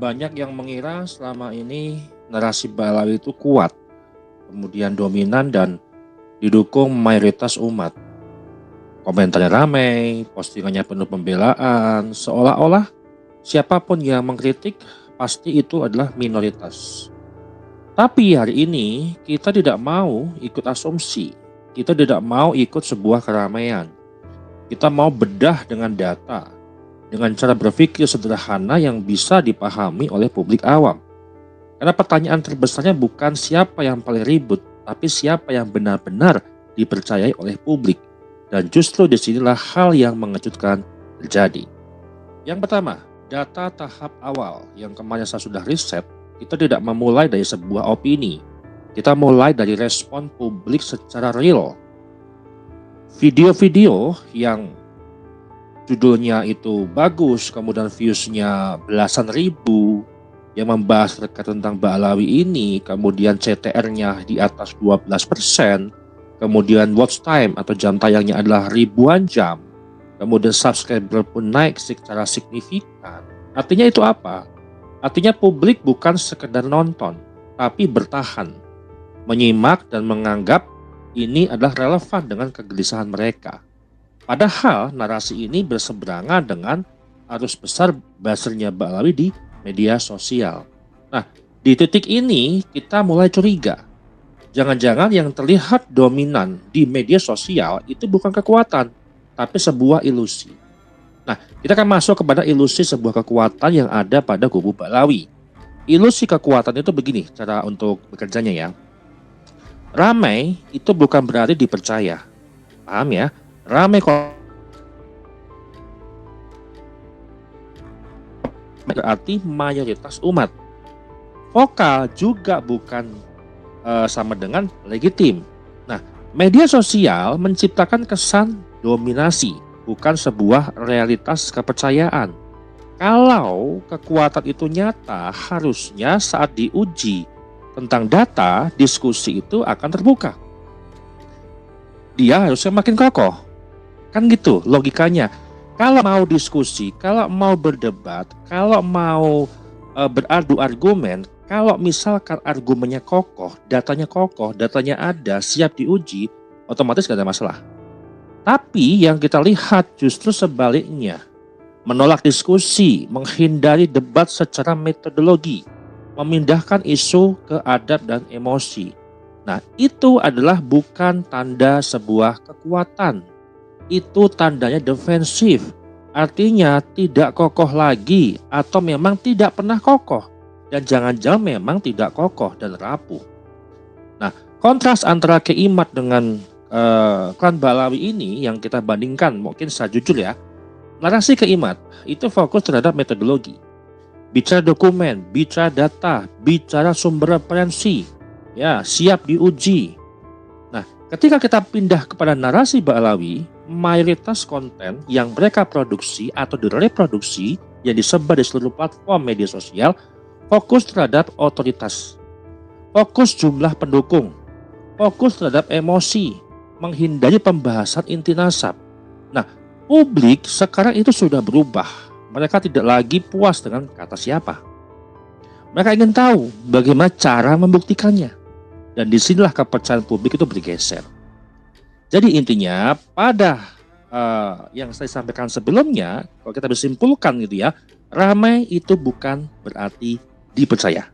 Banyak yang mengira selama ini narasi Balawi itu kuat, kemudian dominan dan didukung mayoritas umat. Komentarnya ramai, postingannya penuh pembelaan, seolah-olah siapapun yang mengkritik pasti itu adalah minoritas. Tapi hari ini kita tidak mau ikut asumsi, kita tidak mau ikut sebuah keramaian. Kita mau bedah dengan data, dengan cara berpikir sederhana yang bisa dipahami oleh publik awam. Karena pertanyaan terbesarnya bukan siapa yang paling ribut, tapi siapa yang benar-benar dipercayai oleh publik. Dan justru disinilah hal yang mengejutkan terjadi. Yang pertama, data tahap awal yang kemarin saya sudah riset, kita tidak memulai dari sebuah opini. Kita mulai dari respon publik secara real. Video-video yang judulnya itu bagus, kemudian views-nya belasan ribu, yang membahas terkait tentang Balawi ini, kemudian CTR-nya di atas 12%, kemudian watch time atau jam tayangnya adalah ribuan jam, kemudian subscriber pun naik secara signifikan. Artinya itu apa? Artinya publik bukan sekedar nonton, tapi bertahan, menyimak dan menganggap ini adalah relevan dengan kegelisahan mereka. Padahal narasi ini berseberangan dengan arus besar buzzernya Balawi di media sosial. Nah, di titik ini kita mulai curiga. Jangan-jangan yang terlihat dominan di media sosial itu bukan kekuatan, tapi sebuah ilusi. Nah, kita akan masuk kepada ilusi sebuah kekuatan yang ada pada kubu Balawi. Ilusi kekuatan itu begini cara untuk bekerjanya ya. Ramai itu bukan berarti dipercaya. Paham ya? Ramai kok berarti mayoritas umat. Vokal juga bukan sama dengan legitim. Nah, media sosial menciptakan kesan dominasi, bukan sebuah realitas kepercayaan. Kalau kekuatan itu nyata, harusnya saat diuji tentang data, diskusi itu akan terbuka. Dia harusnya makin kokoh. Kan gitu logikanya. Kalau mau diskusi, kalau mau berdebat, kalau mau beradu argumen, kalau misalkan argumennya kokoh, datanya ada, siap diuji, otomatis gak ada masalah. Tapi yang kita lihat justru sebaliknya. Menolak diskusi, menghindari debat secara metodologi, memindahkan isu ke adab dan emosi. Nah, itu adalah bukan tanda sebuah kekuatan. Itu tandanya defensif. Artinya tidak kokoh lagi atau memang tidak pernah kokoh. Dan jangan-jangan memang tidak kokoh dan rapuh. Nah, kontras antara Keimat dengan klan Balawi ini yang kita bandingkan, mungkin saya jujur ya. Narasi Keimat itu fokus terhadap metodologi. Bicara dokumen, bicara data, bicara sumber referensi. Ya, siap diuji. Nah, ketika kita pindah kepada narasi Balawi, mayoritas konten yang mereka produksi atau direproduksi yang disebar di seluruh platform media sosial fokus terhadap otoritas, fokus jumlah pendukung, fokus terhadap emosi, menghindari pembahasan inti nasab. Nah, publik sekarang itu sudah berubah. Mereka tidak lagi puas dengan kata siapa. Mereka ingin tahu bagaimana cara membuktikannya. Dan disinilah kepercayaan publik itu bergeser. Jadi intinya pada yang saya sampaikan sebelumnya, kalau kita bersimpulkan gitu ya, ramai itu bukan berarti dipercaya.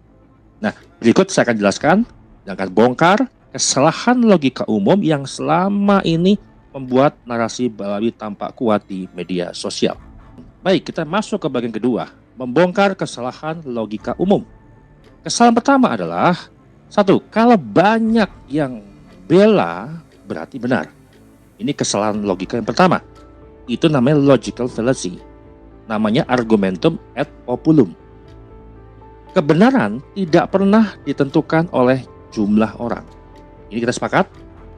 Nah, berikut saya akan jelaskan dan akan bongkar kesalahan logika umum yang selama ini membuat narasi Balawi tampak kuat di media sosial. Baik, kita masuk ke bagian kedua, membongkar kesalahan logika umum. Kesalahan pertama adalah, satu, kalau banyak yang bela berarti benar. Ini kesalahan logika yang pertama. Itu namanya logical fallacy. Namanya argumentum ad populum. Kebenaran tidak pernah ditentukan oleh jumlah orang. Ini kita sepakat.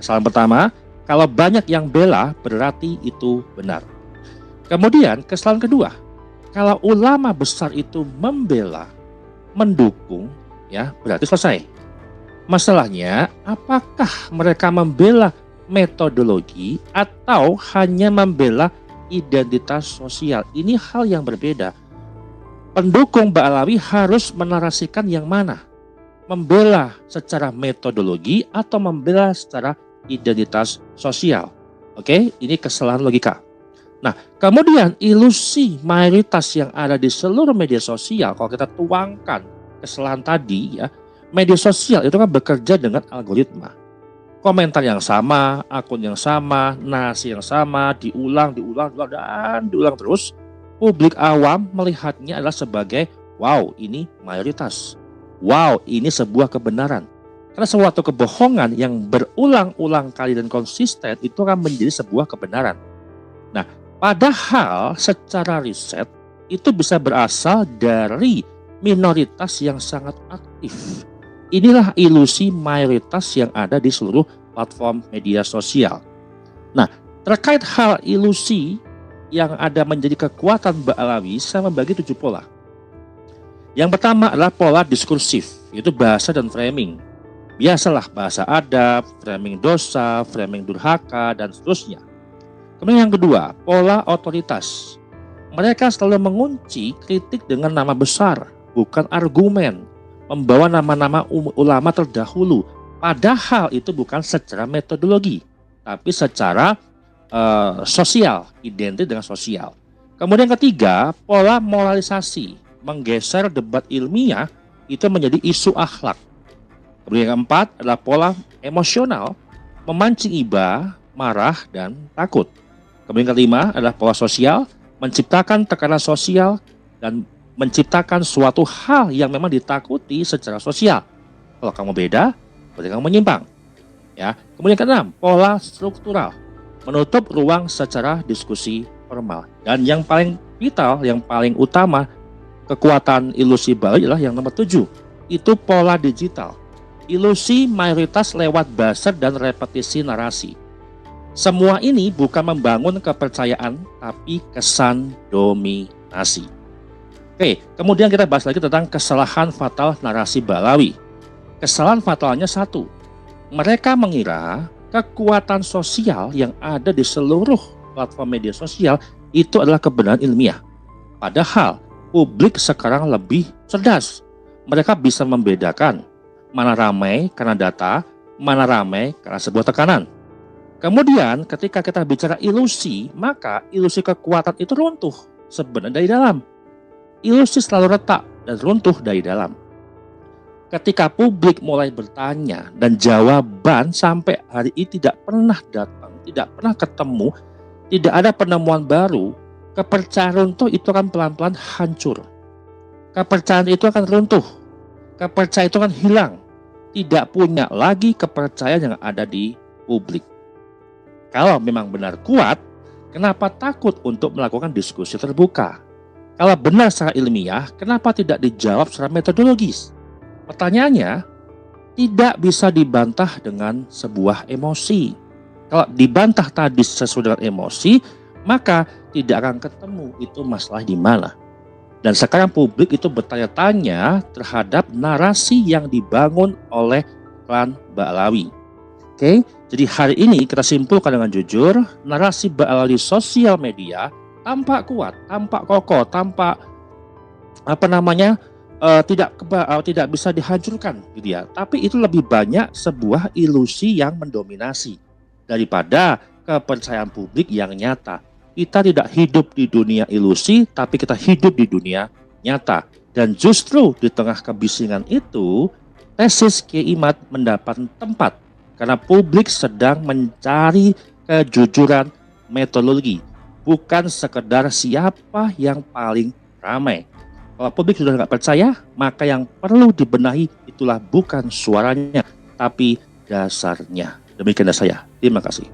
Kesalahan pertama, kalau banyak yang bela berarti itu benar. Kemudian kesalahan kedua, kalau ulama besar itu membela, mendukung, ya berarti selesai. Masalahnya, apakah mereka membela metodologi atau hanya membela identitas sosial? Ini hal yang berbeda. Pendukung Ba'alawi harus menarasikan yang mana? Membela secara metodologi atau membela secara identitas sosial? Oke, ini kesalahan logika. Nah, kemudian ilusi mayoritas yang ada di seluruh media sosial, kalau kita tuangkan kesalahan tadi ya, media sosial itu kan bekerja dengan algoritma. Komentar yang sama, akun yang sama, narasi yang sama, diulang terus. Publik awam melihatnya adalah sebagai, wow, ini mayoritas. Wow, ini sebuah kebenaran. Karena suatu kebohongan yang berulang-ulang kali dan konsisten itu akan menjadi sebuah kebenaran. Nah, padahal secara riset itu bisa berasal dari minoritas yang sangat aktif. Inilah ilusi mayoritas yang ada di seluruh platform media sosial. Nah, terkait hal ilusi yang ada menjadi kekuatan Ba'alawi, saya membagi 7 pola. Yang pertama adalah pola diskursif, yaitu bahasa dan framing. Biasalah bahasa adab, framing dosa, framing durhaka, dan seterusnya. Kemudian yang kedua, pola otoritas. Mereka selalu mengunci kritik dengan nama besar, bukan argumen. Membawa nama-nama ulama terdahulu. Padahal itu bukan secara metodologi, tapi secara sosial, identik dengan sosial. Kemudian ketiga, pola moralisasi, menggeser debat ilmiah itu menjadi isu akhlak. Kemudian yang keempat adalah pola emosional, memancing iba, marah, dan takut. Kemudian kelima adalah pola sosial, menciptakan tekanan sosial dan menciptakan suatu hal yang memang ditakuti secara sosial. Kalau kamu beda, berarti kamu menyimpang. Ya. Kemudian keenam, pola struktural, menutup ruang secara diskusi formal. Dan yang paling vital, yang paling utama, kekuatan ilusi Ba'alawi adalah yang nomor 7. Itu pola digital. Ilusi mayoritas lewat buzzer dan repetisi narasi. Semua ini bukan membangun kepercayaan, tapi kesan dominasi. Oke, kemudian kita bahas lagi tentang kesalahan fatal narasi Ba'alawi. Kesalahan fatalnya satu, mereka mengira kekuatan sosial yang ada di seluruh platform media sosial itu adalah kebenaran ilmiah. Padahal publik sekarang lebih cerdas. Mereka bisa membedakan mana ramai karena data, mana ramai karena sebuah tekanan. Kemudian ketika kita bicara ilusi, maka ilusi kekuatan itu runtuh sebenarnya dari dalam. Ilusi selalu retak dan runtuh dari dalam. Ketika publik mulai bertanya dan jawaban sampai hari ini tidak pernah datang, tidak pernah ketemu, tidak ada penemuan baru, kepercayaan runtuh itu akan pelan-pelan hancur. Kepercayaan itu akan runtuh, kepercayaan itu akan hilang, tidak punya lagi kepercayaan yang ada di publik. Kalau memang benar kuat, kenapa takut untuk melakukan diskusi terbuka? Kalau benar secara ilmiah, kenapa tidak dijawab secara metodologis? Pertanyaannya, tidak bisa dibantah dengan sebuah emosi. Kalau dibantah tadi sesuai dengan emosi, maka tidak akan ketemu itu masalah di mana. Dan sekarang publik itu bertanya-tanya terhadap narasi yang dibangun oleh klan Ba'alawi. Oke, jadi hari ini kita simpulkan dengan jujur, narasi Ba'alawi sosial media tampak kuat, tampak kokoh, tampak tidak bisa dihancurkan gitu ya. Tapi itu lebih banyak sebuah ilusi yang mendominasi daripada kepercayaan publik yang nyata. Kita tidak hidup di dunia ilusi, tapi kita hidup di dunia nyata. Dan justru di tengah kebisingan itu, tesis Kiai Imad mendapat tempat karena publik sedang mencari kejujuran metodologi, bukan sekedar siapa yang paling ramai. Kalau publik sudah nggak percaya, maka yang perlu dibenahi itulah bukan suaranya, tapi dasarnya. Demikian dari saya. Terima kasih.